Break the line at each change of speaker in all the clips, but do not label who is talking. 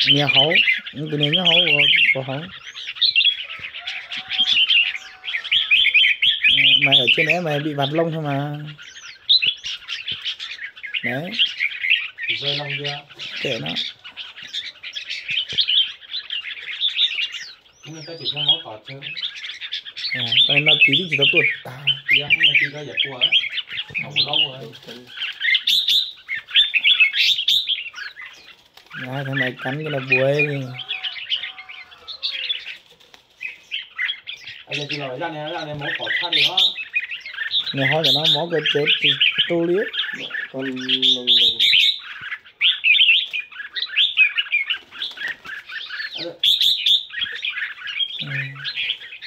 Nhà hấu, cái này nó hấu của hấu. Mày ở trên đấy mày bị vặt lông thôi mà. Đấy.
Rơi lông chưa?
Kệ nó.
Nhưng ta chỉ có máu tọt chứ.
Cái nó tí thì chỉ có tuột.
Tí không, tí có giật của á. Không lâu rồi.
Đấy, thằng mày cắn cái là buổi đi.
Anh chỉ nói ra này máu tọt khác đi đó.
Này hỏi cho nó máu cái chết thì tu liếc.
Con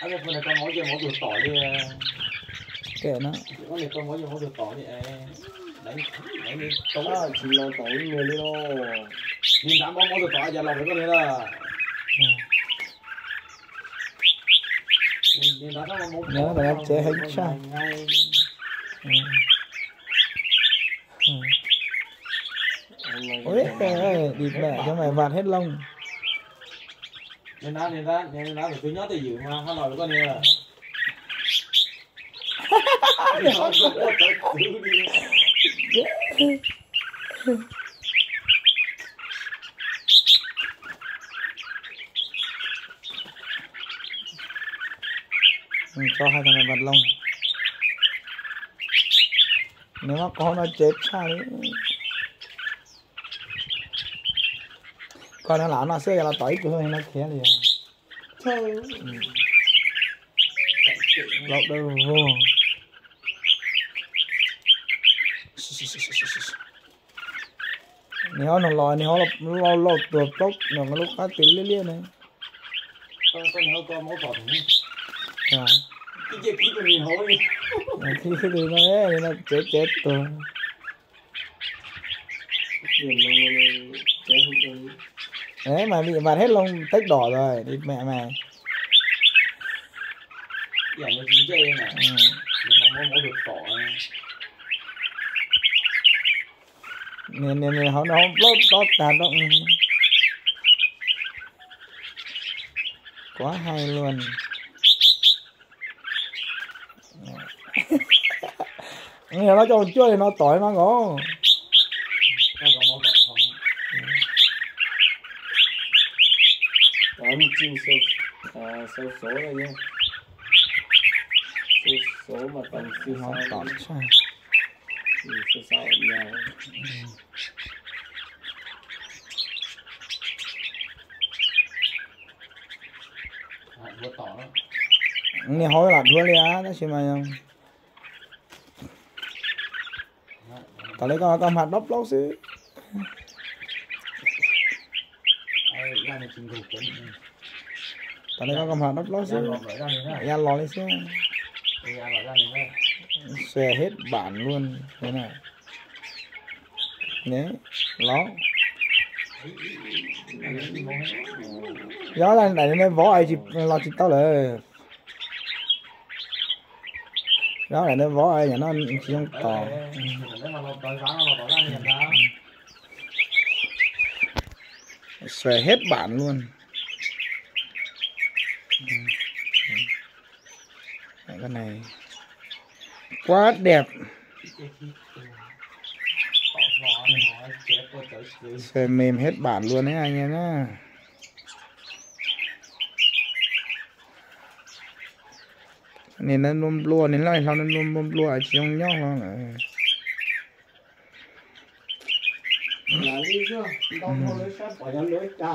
anh con này con máu ruột tỏi đi.
Kệ nó.
Con này con máu ruột tỏi đi. Đánh đi tống.
chỉ lo tỏi người đi đó.
Nhìn đám máu ruột tỏi giờ lòng với con này là.
Nhớ là nó chế hết sao. Ôi đi mẹ cho mày vạt hết lông.
Nên nó phải cứ nhớ từ dự mà nó nói với con này là.
Cho hai thằng này vặt lông. Nếu mà có nó chết sao đấy. Còn nó nó xưa là tỏi của nó khé liền. Lọc đâu vô. Nếu nó lòi nếu nó lọt tuột tốc nó lúc khác tiến liên này.
Con nó có máu tọt không?
À.
Cái gì của mình hối đi.
Khi đi nó chết rồi. Đấy mà bị vặt hết lông tách đỏ rồi, đi mẹ mày.
Dạ nó dính dây này. Nó máu được tỏ.
Nên nó lót tạt đó. Quá hay luôn. Nghe nó cho chưa thì nó tỏi nó ngó.
Nó có máu tọt không?
Đó một chiều sâu số này nhá. Số mà tầm siêu
Nó tọt sao?
Siêu sao ở nhà.
Vừa tỏ đó.
Nghe hỏi là thua liền đó xem mày không? Tao lấy con hạt đốc lóc xí. Tao lấy con hạt đốc lóc xí. Ya lò lên xí. Xòe hết bản luôn thế này. Đấy, ló. Gió lên đẩy lên vó ai chịp lo chịp taoเลย. Đó là nó vó ai nhà nó chỉ không tỏ. Xòe hết bản luôn. Cái này quá đẹp. Xòe mềm hết bản luôn đấy anh em nhá. Nên nó nôm lua nên lại sao nó nôm lua chỉ không nhóc nó
Là đi chưa? Tao mua lấy sắp bỏ ra lưới trà.